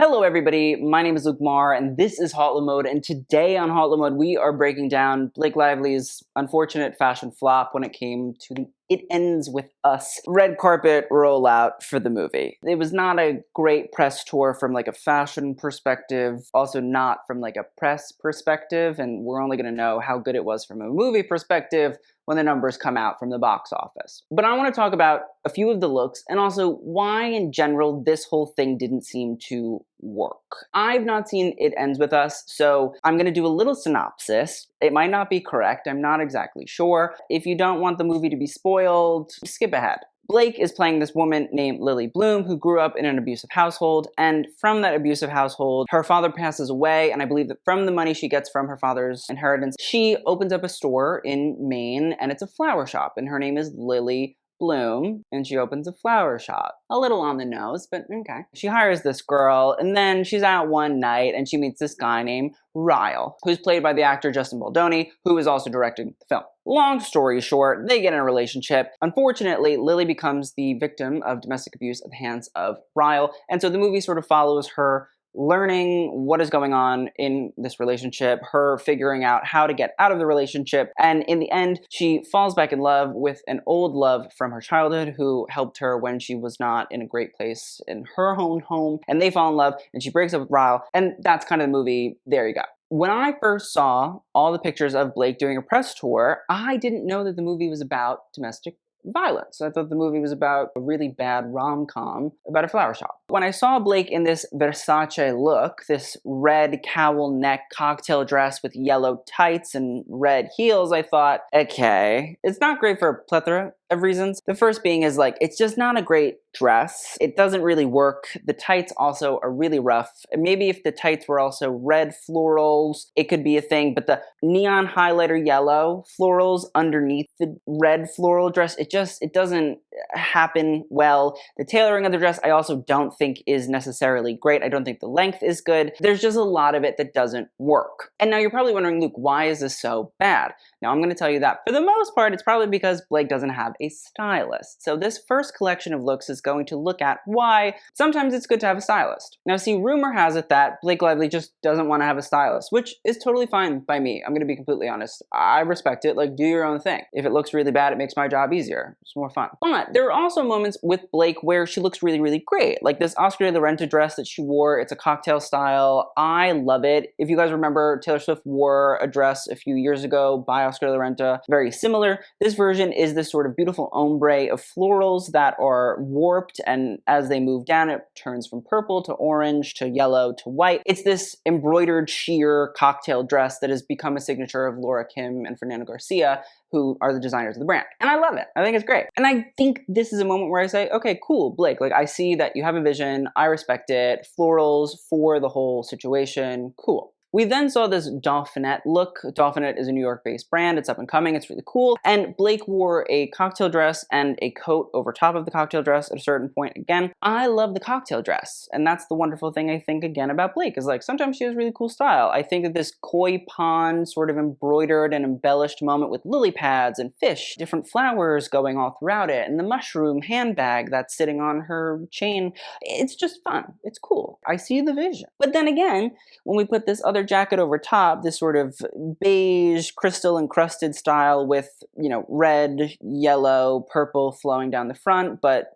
Hello everybody, my name is Luke Marr and this is HauteLeMode, and today on HauteLeMode we are breaking down Blake Lively's unfortunate fashion flop when it came to the It Ends With Us red carpet rollout for the movie. It was not a great press tour from like a fashion perspective, also not from like a press perspective, and we're only gonna know how good it was from a movie perspective when the numbers come out from the box office. But I want to talk about a few of the looks and also why in general this whole thing didn't seem to work. I've not seen It Ends With Us, so I'm going to do a little synopsis. It might not be correct, I'm not exactly sure. If you don't want the movie to be spoiled, skip ahead. Blake is playing this woman named Lily Bloom who grew up in an abusive household, and from that abusive household, her father passes away, and I believe that from the money she gets from her father's inheritance, she opens up a store in Maine, and it's a flower shop, and her name is Lily Bloom, and she opens a flower shop. A little on the nose, but okay. She hires this girl, and then she's out one night, and she meets this guy named Ryle, who's played by the actor Justin Baldoni, who is also directing the film. Long story short, they get in a relationship. Unfortunately, Lily becomes the victim of domestic abuse at the hands of Ryle, and so the movie sort of follows her learning what is going on in this relationship, her figuring out how to get out of the relationship, and in the end, she falls back in love with an old love from her childhood who helped her when she was not in a great place in her own home, and they fall in love, and she breaks up with Ryle, and that's kind of the movie. There you go. When I first saw all the pictures of Blake doing a press tour, I didn't know that the movie was about domestic violence. I thought the movie was about a really bad rom-com about a flower shop. When I saw Blake in this Versace look, this red cowl neck cocktail dress with yellow tights and red heels, I thought, okay, it's not great for a plethora of reasons. The first being is like, it's just not a great dress. It doesn't really work. The tights also are really rough. And maybe if the tights were also red florals, it could be a thing, but the neon highlighter yellow florals underneath the red floral dress, it doesn't happen well. The tailoring of the dress I also don't think is necessarily great. I don't think the length is good. There's just a lot of it that doesn't work. And now you're probably wondering, Luke, why is this so bad? Now I'm going to tell you that for the most part, it's probably because Blake doesn't have a stylist. So this first collection of looks is going to look at why sometimes it's good to have a stylist. Now see, rumor has it that Blake Lively just doesn't want to have a stylist, which is totally fine by me. I'm going to be completely honest. I respect it. Like, do your own thing. If it looks really bad, it makes my job easier. It's more fun. But there are also moments with Blake where she looks really, really great. Like this Oscar de la Renta dress that she wore. It's a cocktail style. I love it. If you guys remember, Taylor Swift wore a dress a few years ago by Oscar de la Renta. Very similar. This version is this sort of beautiful ombre of florals that are warped, and as they move down, it turns from purple to orange to yellow to white. It's this embroidered sheer cocktail dress that has become a signature of Laura Kim and Fernando Garcia, who are the designers of the brand. And I love it. I think it's great. And I think this is a moment where I say, okay, cool, Blake, like I see that you have a vision, I respect it, florals for the whole situation, cool. We then saw this Dauphinette look. Dauphinette is a New York-based brand. It's up and coming. It's really cool. And Blake wore a cocktail dress and a coat over top of the cocktail dress at a certain point. Again, I love the cocktail dress. And that's the wonderful thing I think again about Blake is like sometimes she has really cool style. I think that this koi pond sort of embroidered and embellished moment with lily pads and fish, different flowers going all throughout it, and the mushroom handbag that's sitting on her chain, it's just fun. It's cool. I see the vision. But then again, when we put this other jacket over top, this sort of beige crystal encrusted style with, you know, red, yellow, purple flowing down the front, but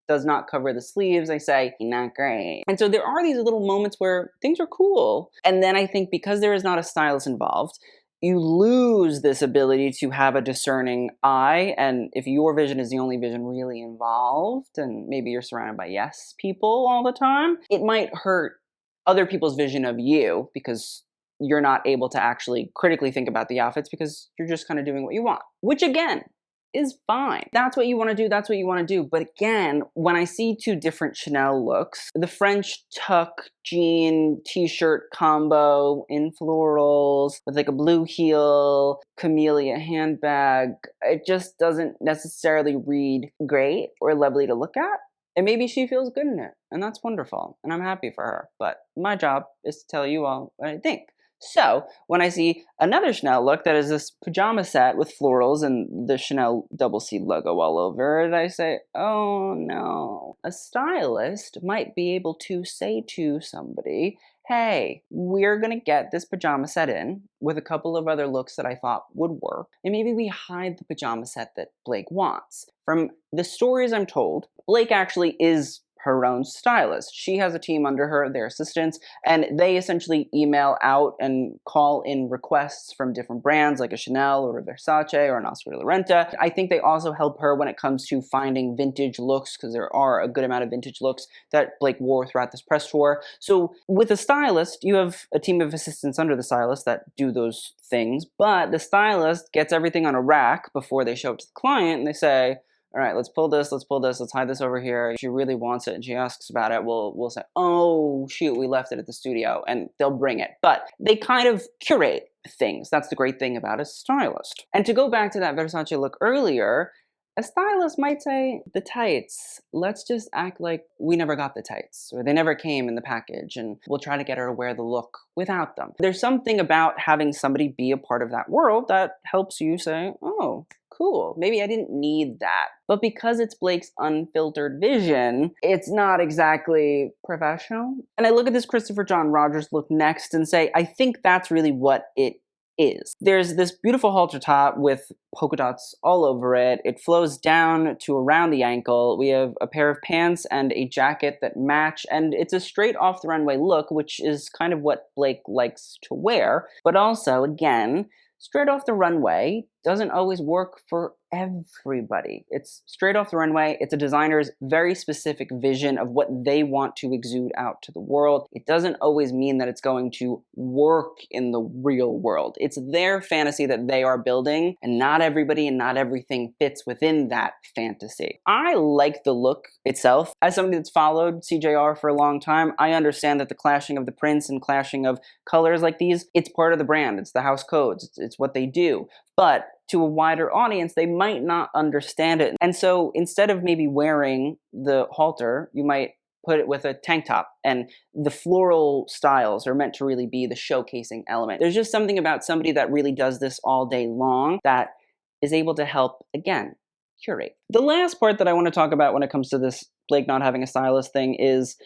does not cover the sleeves, I say, not great. And so there are these little moments where things are cool. And then I think because there is not a stylist involved, you lose this ability to have a discerning eye, and if your vision is the only vision really involved, and maybe you're surrounded by yes people all the time, it might hurt other people's vision of you because you're not able to actually critically think about the outfits because you're just kind of doing what you want, which again is fine. That's what you want to do. That's what you want to do. But again, when I see two different Chanel looks, the French tuck jean t-shirt combo in florals with like a blue heel, camellia handbag, it just doesn't necessarily read great or lovely to look at. And maybe she feels good in it, and that's wonderful, and I'm happy for her. But my job is to tell you all what I think. So when I see another Chanel look that is this pajama set with florals and the Chanel double C logo all over it, I say, oh no. A stylist might be able to say to somebody, hey, we're gonna get this pajama set in with a couple of other looks that I thought would work, and maybe we hide the pajama set that Blake wants. From the stories I'm told, Blake actually is her own stylist. She has a team under her, their assistants, and they essentially email out and call in requests from different brands like a Chanel or a Versace or an Oscar de la Renta. I think they also help her when it comes to finding vintage looks, because there are a good amount of vintage looks that Blake wore throughout this press tour. So with a stylist, you have a team of assistants under the stylist that do those things, but the stylist gets everything on a rack before they show it to the client, and they say, all right, let's pull this, let's hide this over here. If she really wants it and she asks about it, we'll say, oh shoot, we left it at the studio, and they'll bring it. But they kind of curate things. That's the great thing about a stylist. And to go back to that Versace look earlier, a stylist might say, the tights, let's just act like we never got the tights, or they never came in the package, and we'll try to get her to wear the look without them. There's something about having somebody be a part of that world that helps you say, oh, cool, maybe I didn't need that. But because it's Blake's unfiltered vision, it's not exactly professional. And I look at this Christopher John Rogers look next and say, I think that's really what it is. There's this beautiful halter top with polka dots all over it. It flows down to around the ankle. We have a pair of pants and a jacket that match, and it's a straight off the runway look, which is kind of what Blake likes to wear. But also, again, straight off the runway doesn't always work for everybody. It's straight off the runway. It's a designer's very specific vision of what they want to exude out to the world. It doesn't always mean that it's going to work in the real world. It's their fantasy that they are building, and not everybody and not everything fits within that fantasy. I like the look itself. As somebody that's followed CJR for a long time, I understand that the clashing of the prints and clashing of colors like these, it's part of the brand. It's the house codes. It's what they do. But to a wider audience, they might not understand it. And so instead of maybe wearing the halter, you might put it with a tank top. And the floral styles are meant to really be the showcasing element. There's just something about somebody that really does this all day long that is able to help, again, curate. The last part that I want to talk about when it comes to this Blake not having a stylist thing is,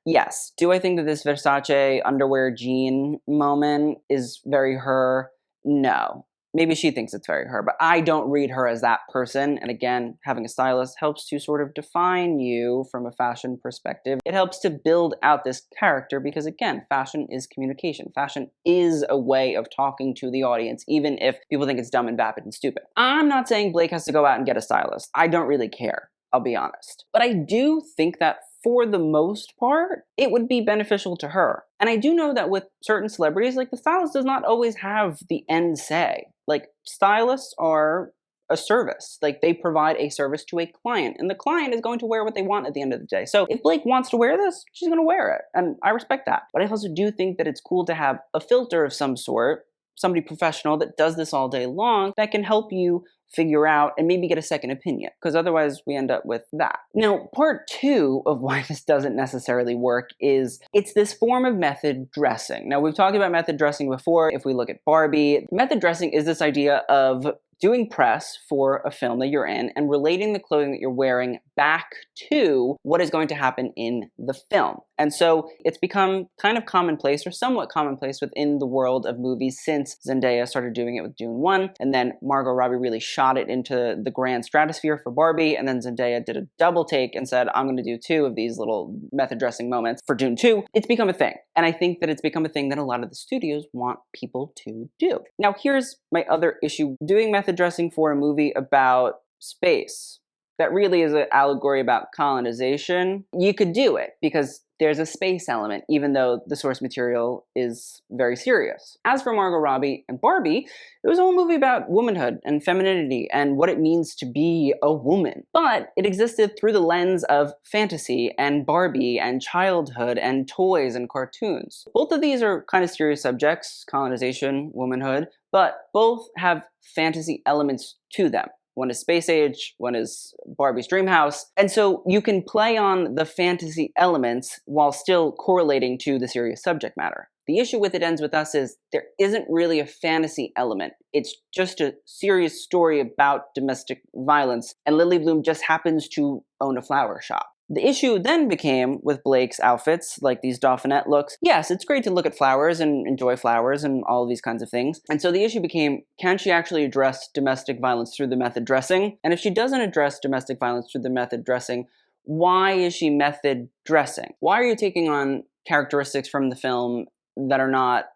yes, do I think that this Versace underwear jean moment is very her? No. Maybe she thinks it's very her, but I don't read her as that person. And again, having a stylist helps to sort of define you from a fashion perspective. It helps to build out this character because, again, fashion is communication. Fashion is a way of talking to the audience, even if people think it's dumb and vapid and stupid. I'm not saying Blake has to go out and get a stylist. I don't really care, I'll be honest. But I do think that for the most part, it would be beneficial to her. And I do know that with certain celebrities, like the stylist does not always have the end say. Like stylists are a service. Like they provide a service to a client, and the client is going to wear what they want at the end of the day. So if Blake wants to wear this, she's going to wear it. And I respect that. But I also do think that it's cool to have a filter of some sort, somebody professional that does this all day long that can help you figure out and maybe get a second opinion, because otherwise we end up with that. Now, part two of why this doesn't necessarily work is it's this form of method dressing. Now, we've talked about method dressing before. If we look at Barbie, method dressing is this idea of doing press for a film that you're in and relating the clothing that you're wearing back to what is going to happen in the film. And so it's become kind of commonplace or somewhat commonplace within the world of movies since Zendaya started doing it with Dune 1, and then Margot Robbie really shot it into the grand stratosphere for Barbie, and then Zendaya did a double take and said, I'm going to do 2 of these little method dressing moments for Dune 2. It's become a thing. And I think that it's become a thing that a lot of the studios want people to do. Now, here's my other issue. Doing method dressing for a movie about space that really is an allegory about colonization, you could do it because there's a space element, even though the source material is very serious. As for Margot Robbie and Barbie, it was a whole movie about womanhood and femininity and what it means to be a woman. But it existed through the lens of fantasy and Barbie and childhood and toys and cartoons. Both of these are kind of serious subjects, colonization, womanhood, but both have fantasy elements to them. One is space age, one is Barbie's dream house. And so you can play on the fantasy elements while still correlating to the serious subject matter. The issue with It Ends With Us is there isn't really a fantasy element. It's just a serious story about domestic violence, and Lily Bloom just happens to own a flower shop. The issue then became with Blake's outfits, like these Dauphinette looks. Yes, it's great to look at flowers and enjoy flowers and all of these kinds of things. And so the issue became, can she actually address domestic violence through the method dressing? And if she doesn't address domestic violence through the method dressing, why is she method dressing? Why are you taking on characteristics from the film that are not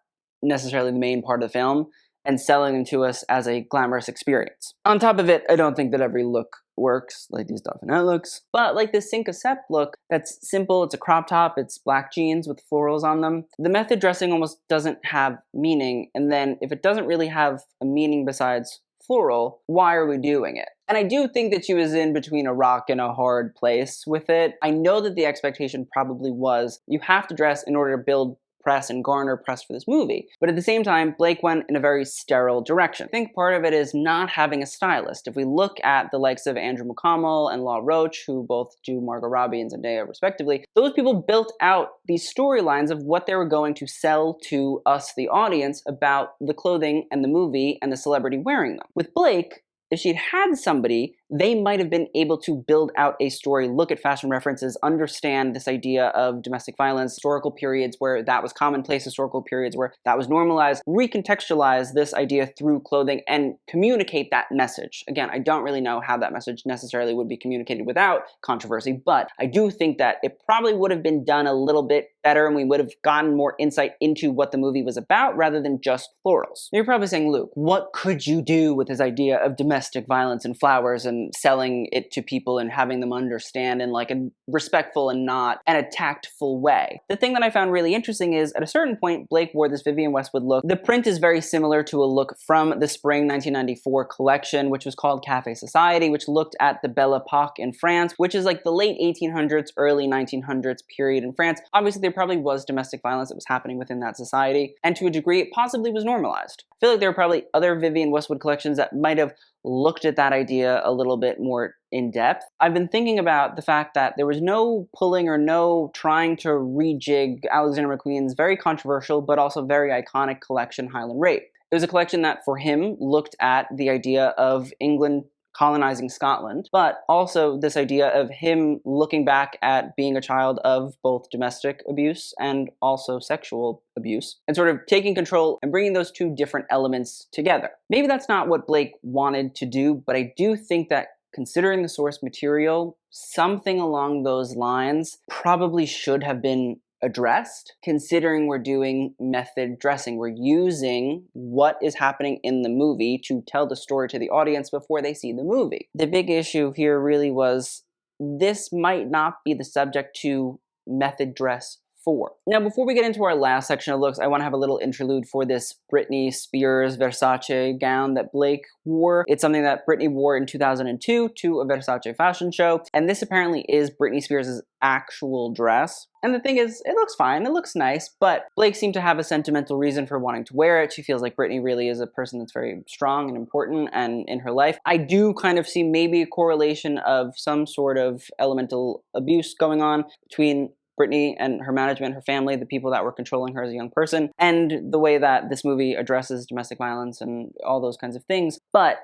necessarily the main part of the film and selling them to us as a glamorous experience? On top of it, I don't think that every look works, like these Dauphinette looks. But like this Cinq A Sept look, that's simple, it's a crop top, it's black jeans with florals on them. The method dressing almost doesn't have meaning, and then if it doesn't really have a meaning besides floral, why are we doing it? And I do think that she was in between a rock and a hard place with it. I know that the expectation probably was, you have to dress in order to build press and garner press for this movie. But at the same time, Blake went in a very sterile direction. I think part of it is not having a stylist. If we look at the likes of Andrew McConnell and Law Roach, who both do Margot Robbie and Zendaya respectively, those people built out these storylines of what they were going to sell to us, the audience, about the clothing and the movie and the celebrity wearing them. With Blake, if she'd had somebody, they might have been able to build out a story, look at fashion references, understand this idea of domestic violence, historical periods where that was commonplace, historical periods where that was normalized, recontextualize this idea through clothing and communicate that message. Again, I don't really know how that message necessarily would be communicated without controversy, but I do think that it probably would have been done a little bit better and we would have gotten more insight into what the movie was about rather than just florals. You're probably saying, Luke, what could you do with this idea of domestic violence and flowers and selling it to people and having them understand in like a respectful and not in a tactful way? The thing that I found really interesting is at a certain point, Blake wore this Vivienne Westwood look. The print is very similar to a look from the spring 1994 collection, which was called Cafe Society, which looked at the Belle Epoque in France, which is like the late 1800s, early 1900s period in France. Obviously, there probably was domestic violence that was happening within that society, and to a degree, it possibly was normalized. I feel like there are probably other Vivienne Westwood collections that might have looked at that idea a little bit more in depth. I've been thinking about the fact that there was no pulling or no trying to rejig Alexander McQueen's very controversial but also very iconic collection, Highland Rape. It was a collection that, for him, looked at the idea of England colonizing Scotland, but also this idea of him looking back at being a child of both domestic abuse and also sexual abuse, and sort of taking control and bringing those two different elements together. Maybe that's not what Blake wanted to do, but I do think that considering the source material, something along those lines probably should have been addressed, considering we're doing method dressing. We're using what is happening in the movie to tell the story to the audience before they see the movie. The big issue here really was this might not be the subject to method dress for. Now, before we get into our last section of looks, I want to have a little interlude for this Britney Spears Versace gown that Blake wore. It's something that Britney wore in 2002 to a Versace fashion show, and this apparently is Britney Spears' actual dress. And the thing is, it looks fine, it looks nice, but Blake seemed to have a sentimental reason for wanting to wear it. She feels like Britney really is a person that's very strong and important and in her life. I do kind of see maybe a correlation of some sort of elemental abuse going on between Britney and her management, her family, the people that were controlling her as a young person, and the way that this movie addresses domestic violence and all those kinds of things. But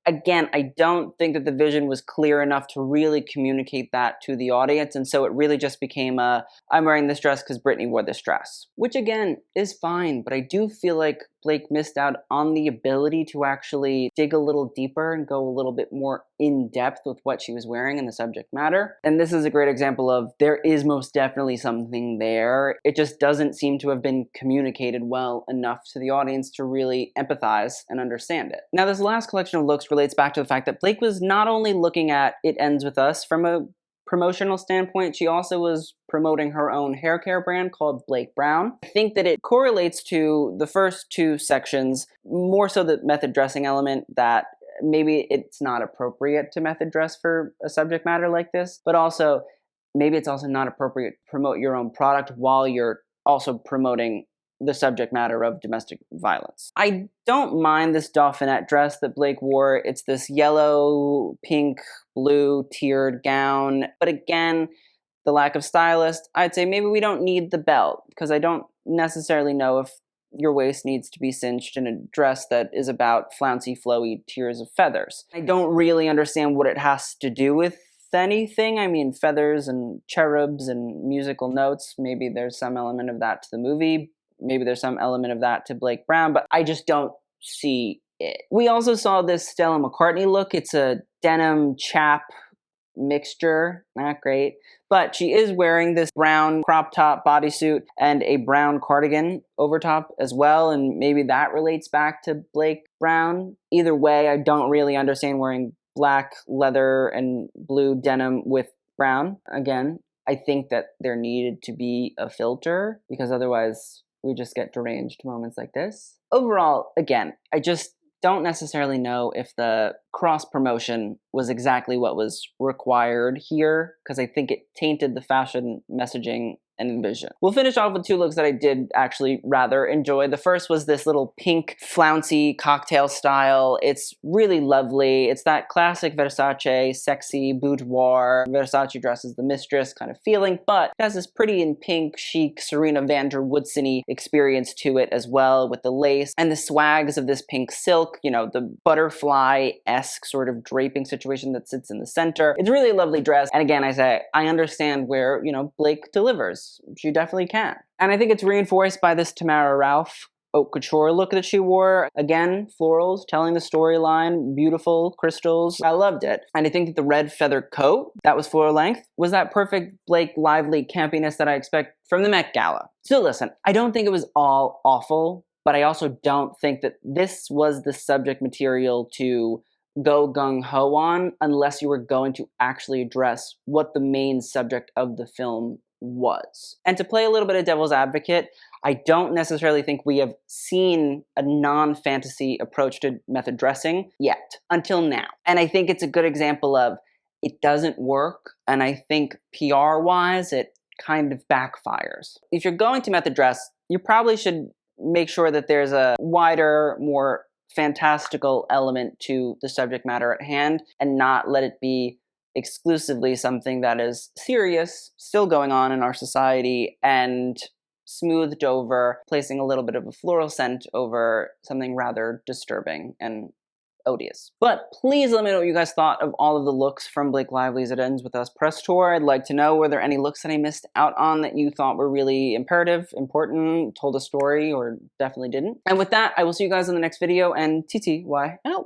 again, I don't think that the vision was clear enough to really communicate that to the audience, and so it really just became a, I'm wearing this dress because Britney wore this dress. Which again, is fine, but I do feel like Blake missed out on the ability to actually dig a little deeper and go a little bit more in depth with what she was wearing and the subject matter. And this is a great example of there is most definitely something there. It just doesn't seem to have been communicated well enough to the audience to really empathize and understand it. Now, this last collection of looks relates back to the fact that Blake was not only looking at It Ends With Us from a promotional standpoint, she also was promoting her own hair care brand called Blake Brown. I think that it correlates to the first two sections, more so the method dressing element, that maybe it's not appropriate to method dress for a subject matter like this, but also maybe it's also not appropriate to promote your own product while you're also promoting the subject matter of domestic violence. I don't mind this Dauphinette dress that Blake wore. It's this yellow, pink, blue tiered gown. But again, the lack of stylist, I'd say maybe we don't need the belt, because I don't necessarily know if your waist needs to be cinched in a dress that is about flouncy, flowy tiers of feathers. I don't really understand what it has to do with anything. I mean, feathers and cherubs and musical notes, maybe there's some element of that to the movie, maybe there's some element of that to Blake Brown, but I just don't see it. We also saw this Stella McCartney look. It's a denim chap mixture, not great, but she is wearing this brown crop top bodysuit and a brown cardigan over top as well, and maybe that relates back to Blake Brown. Either way, I don't really understand wearing black leather and blue denim with brown. Again, I think that there needed to be a filter, because otherwise we just get deranged moments like this. Overall, again, I just don't necessarily know if the cross promotion was exactly what was required here, because I think it tainted the fashion messaging and vision. We'll finish off with two looks that I did actually rather enjoy. The first was this little pink flouncy cocktail style. It's really lovely. It's that classic Versace, sexy, boudoir, Versace dress is the mistress kind of feeling, but it has this pretty and pink, chic, Serena van der Woodson-y experience to it as well, with the lace and the swags of this pink silk, you know, the butterfly-esque sort of draping situation that sits in the center. It's really a lovely dress, and again, I understand where, you know, Blake delivers. She definitely can. And I think it's reinforced by this Tamara Ralph haute couture look that she wore. Again, florals, telling the storyline, beautiful crystals. I loved it. And I think that the red feather coat that was floor length was that perfect Blake lively campiness that I expect from the Met Gala. So listen, I don't think it was all awful, but I also don't think that this was the subject material to go gung-ho on unless you were going to actually address what the main subject of the film was. And to play a little bit of devil's advocate, I don't necessarily think we have seen a non-fantasy approach to method dressing yet, until now. And I think it's a good example of it doesn't work, and I think PR-wise, it kind of backfires. If you're going to method dress, you probably should make sure that there's a wider, more fantastical element to the subject matter at hand, and not let it be exclusively something that is serious, still going on in our society, and smoothed over, placing a little bit of a floral scent over something rather disturbing and odious. But please let me know what you guys thought of all of the looks from Blake Lively's It Ends With Us press tour. I'd like to know, were there any looks that I missed out on that you thought were really imperative, important, told a story, or definitely didn't? And with that, I will see you guys in the next video, and TTY out.